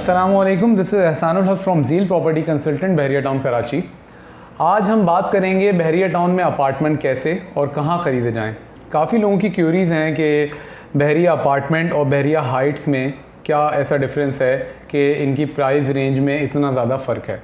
अस्सलामुअलैकुम, this is Ehsanul हक from zeal property consultant, Bahria town Karachi. आज हम बात करेंगे बहरिया टाउन में अपार्टमेंट कैसे और कहाँ ख़रीदे जाएं। काफ़ी लोगों की क्यूरीज़ हैं कि बहरिया अपार्टमेंट और बहरिया हाइट्स में क्या ऐसा डिफरेंस है कि इनकी प्राइस रेंज में इतना ज़्यादा फ़र्क है।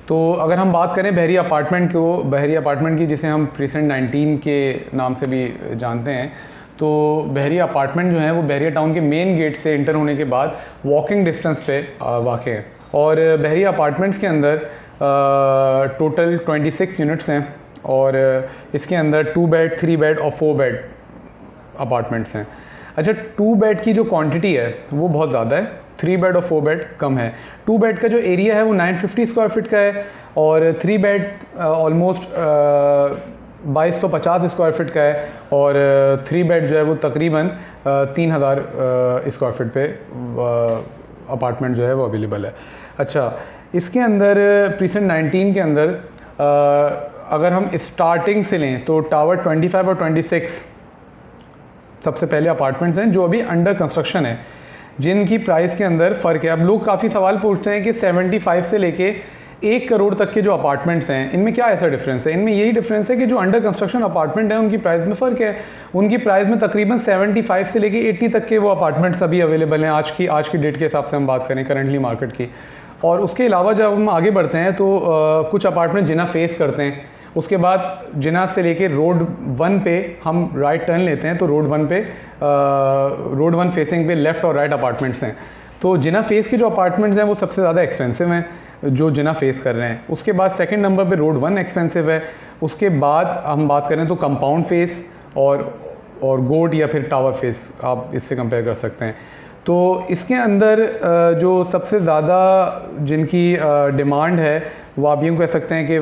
तो अगर हम बात करें बहरिया अपार्टमेंट की जिसे हम प्रीसेंट 19 के नाम से भी जानते हैं, तो बहरिया अपार्टमेंट जो है वो बहरिया टाउन के मेन गेट से इंटर होने के बाद वॉकिंग डिस्टेंस पे वाक़ है। और बहरिया अपार्टमेंट्स के अंदर टोटल 26 यूनिट्स हैं और इसके अंदर 2 बेड, 3 बेड और 4 बेड अपार्टमेंट्स हैं। अच्छा, 2 बेड की जो क्वांटिटी है वो बहुत ज़्यादा है, 3 बेड और 4 बेड कम है। 2 बेड का जो एरिया है वो 950 स्क्वायर फीट का है और 3 बेड ऑलमोस्ट 2250 स्क्वायर फीट का है और 3 बेड जो है वो तकरीबन 3000 स्क्वायर फीट पे अपार्टमेंट जो है वो अवेलेबल है। अच्छा, इसके अंदर प्रीसेंट 19 के अंदर अगर हम स्टार्टिंग से लें तो टावर 25 और 26 सबसे पहले अपार्टमेंट्स हैं जो अभी अंडर कंस्ट्रक्शन है, जिनकी प्राइस के अंदर फ़र्क है। अब लोग काफ़ी सवाल पूछते हैं कि 75 से लेके 1 करोड़ तक के जो अपार्टमेंट्स हैं इनमें क्या ऐसा डिफरेंस है। इनमें यही डिफरेंस है कि जो अंडर कंस्ट्रक्शन अपार्टमेंट है उनकी प्राइस में फ़र्क है। उनकी प्राइस में तकरीबन 75 से लेके 80 तक के वो अपार्टमेंट्स अभी अवेलेबल हैं आज की डेट के हिसाब से हम बात करें करंटली मार्केट की। और उसके अलावा जब हम आगे बढ़ते हैं तो कुछ अपार्टमेंट जिन्ना फेस करते हैं, उसके बाद जिन्ना से लेके रोड 1 पे हम राइट टर्न लेते हैं तो रोड 1 फेसिंग पे लेफ़्ट और राइट अपार्टमेंट्स हैं। तो जिन्ना फेस के जो अपार्टमेंट्स हैं वो सबसे ज़्यादा एक्सपेंसिव हैं जो जिन्ना फेस कर रहे हैं। उसके बाद सेकंड नंबर पे रोड 1 एक्सपेंसिव है। उसके बाद हम बात करें तो कंपाउंड फेस और गोट या फिर टावर फेस आप इससे कंपेयर कर सकते हैं। तो इसके अंदर जो सबसे ज़्यादा जिनकी डिमांड है वो आप यूँ कह सकते हैं कि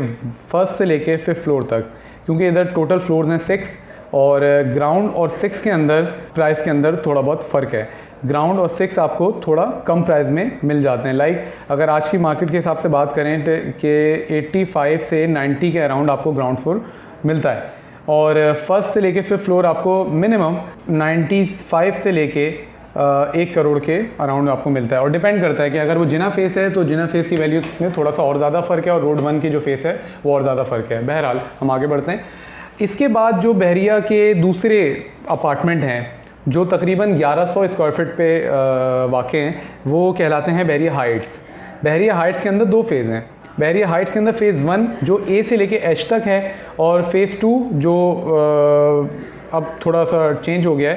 फर्स्ट से लेके 5th फ्लोर तक, क्योंकि इधर टोटल फ्लोर्स हैं 6 और ग्राउंड और 6 के अंदर प्राइस के अंदर थोड़ा बहुत फ़र्क है। ग्राउंड और 6 आपको थोड़ा कम प्राइस में मिल जाते हैं। लाइक अगर आज की मार्केट के हिसाब से बात करें कि 85 से 90 के अराउंड आपको ग्राउंड फ्लोर मिलता है और फर्स्ट से लेके 5th फ्लोर आपको मिनिमम 95 से लेके 1 करोड़ के अराउंड आपको मिलता है। और डिपेंड करता है कि अगर वो जिना फेस है तो जिना फेस की वैल्यू में थोड़ा सा और ज़्यादा फ़र्क है और रोड 1 की जो फेस है वो और ज़्यादा फ़र्क है। बहरहाल हम आगे बढ़ते हैं। इसके बाद जो बहरिया के दूसरे अपार्टमेंट हैं जो तकरीबन 1100 स्क्वायर फीट पे वाक़ हैं वो कहलाते हैं बहरिया हाइट्स। बहरिया हाइट्स के अंदर 2 फेज़ हैं। बहरिया हाइट्स के अंदर फ़ेज़ 1 जो A से लेके H तक है और फ़ेज़ 2 जो अब थोड़ा सा चेंज हो गया है,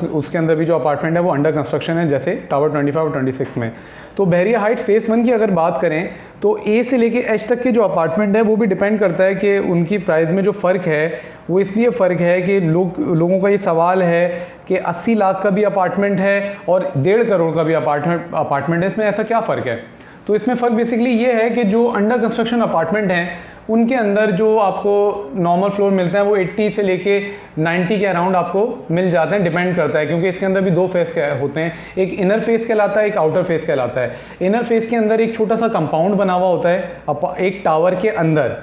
उसके अंदर भी जो अपार्टमेंट है वो अंडर कंस्ट्रक्शन है, जैसे टावर 25 और 26 में। तो बहरिया हाइट्स फ़ेज़ 1 की अगर बात करें तो A से लेके H तक के जो अपार्टमेंट है वो भी डिपेंड करता है कि उनकी प्राइस में जो फ़र्क है वो इसलिए फ़र्क है कि लोगों का ये सवाल है कि 80 लाख का भी अपार्टमेंट है और 1.5 करोड़ का भी अपार्टमेंट है, इसमें ऐसा क्या फ़र्क है। तो इसमें फ़र्क बेसिकली ये है कि जो अंडर कंस्ट्रक्शन अपार्टमेंट हैं उनके अंदर जो आपको नॉर्मल फ्लोर मिलते हैं वो 80 से लेके 90 के अराउंड आपको मिल जाते हैं। डिपेंड करता है क्योंकि इसके अंदर भी 2 फेस होते हैं, एक इनर फेस कहलाता है, एक आउटर फेस कहलाता है। इनर फेस के अंदर एक छोटा सा कंपाउंड बना हुआ होता है एक टावर के अंदर।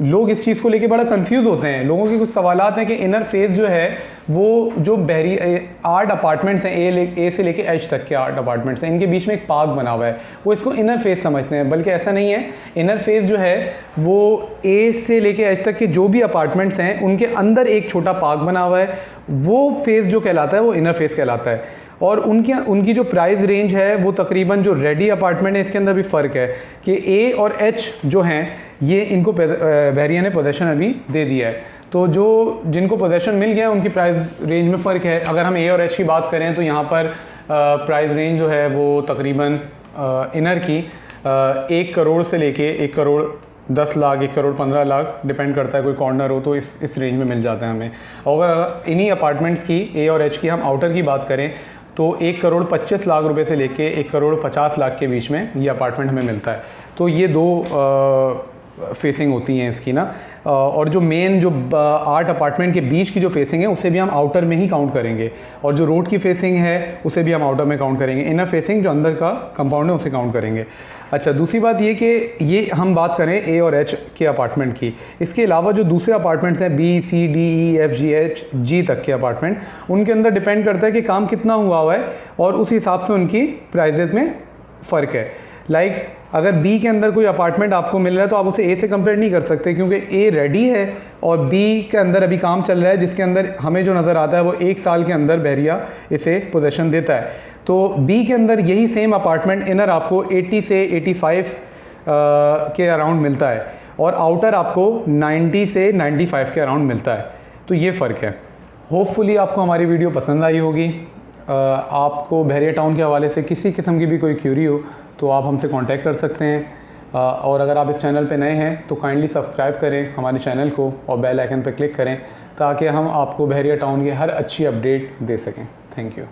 लोग इस चीज़ को लेके बड़ा कंफ्यूज होते हैं। लोगों के कुछ सवालात हैं कि इनर फेस जो है वो जो 8 अपार्टमेंट्स हैं ए से लेके H तक के 8 अपार्टमेंट्स हैं, इनके बीच में एक पार्क बना हुआ है, वो इसको इनर फेस समझते हैं, बल्कि ऐसा नहीं है। इनर फेस जो है वो A से लेके H तक के जो भी अपार्टमेंट्स हैं उनके अंदर एक छोटा पार्क बना हुआ है, वो फेस जो कहलाता है वो इनर फेस कहलाता है। और उनकी जो प्राइस रेंज है वो तकरीबन जो रेडी अपार्टमेंट है इसके अंदर भी फ़र्क है कि A और H जो हैं ये इनको बहरिया ने पोजेशन अभी दे दिया है। तो जिनको पोजेशन मिल गया है उनकी प्राइस रेंज में फ़र्क है। अगर हम A और H की बात करें तो यहाँ पर प्राइस रेंज जो है वो तकरीबन इनर की 1 करोड़ से लेके 1 करोड़ 10 लाख, 1 करोड़ 15 लाख, डिपेंड करता है, कोई कॉर्नर हो तो इस रेंज में मिल जाता है हमें। और अगर इन्हीं अपार्टमेंट्स की A और H की हम आउटर की बात करें तो 1 करोड़ 25 लाख रुपए से लेके 1 करोड़ 50 लाख के बीच में ये अपार्टमेंट हमें मिलता है। तो ये 2 फेसिंग होती हैं इसकी ना। और जो मेन जो 8 अपार्टमेंट के बीच की जो फेसिंग है उसे भी हम आउटर में ही काउंट करेंगे और जो रोड की फेसिंग है उसे भी हम आउटर में काउंट करेंगे। इनर फेसिंग जो अंदर का कंपाउंड है उसे काउंट करेंगे। अच्छा, दूसरी बात ये कि ये हम बात करें A और H के अपार्टमेंट की, इसके अलावा जो दूसरे अपार्टमेंट्स हैं B, C, D, E, F, G, H, G तक के अपार्टमेंट, उनके अंदर डिपेंड करता है कि काम कितना हुआ है और उस हिसाब से उनकी प्राइजेज़ में फ़र्क है। लाइक अगर बी के अंदर कोई अपार्टमेंट आपको मिल रहा है तो आप उसे ए से कंपेयर नहीं कर सकते, क्योंकि ए रेडी है और बी के अंदर अभी काम चल रहा है, जिसके अंदर हमें जो नज़र आता है वो 1 साल के अंदर बहरिया इसे पोजेसन देता है। तो बी के अंदर यही सेम अपार्टमेंट इनर आपको 80 से 85 के अराउंड मिलता है और आउटर आपको 90 से 95 के अराउंड मिलता है। तो ये फ़र्क है। होपफुली आपको हमारी वीडियो पसंद आई होगी। आपको बहरिया टाउन के हवाले से किसी किस्म की भी कोई क्यूरी हो तो आप हमसे कांटेक्ट कर सकते हैं। और अगर आप इस चैनल पे नए हैं तो काइंडली सब्सक्राइब करें हमारे चैनल को और बेल आइकन पर क्लिक करें ताकि हम आपको बहरिया टाउन की हर अच्छी अपडेट दे सकें। Thank you.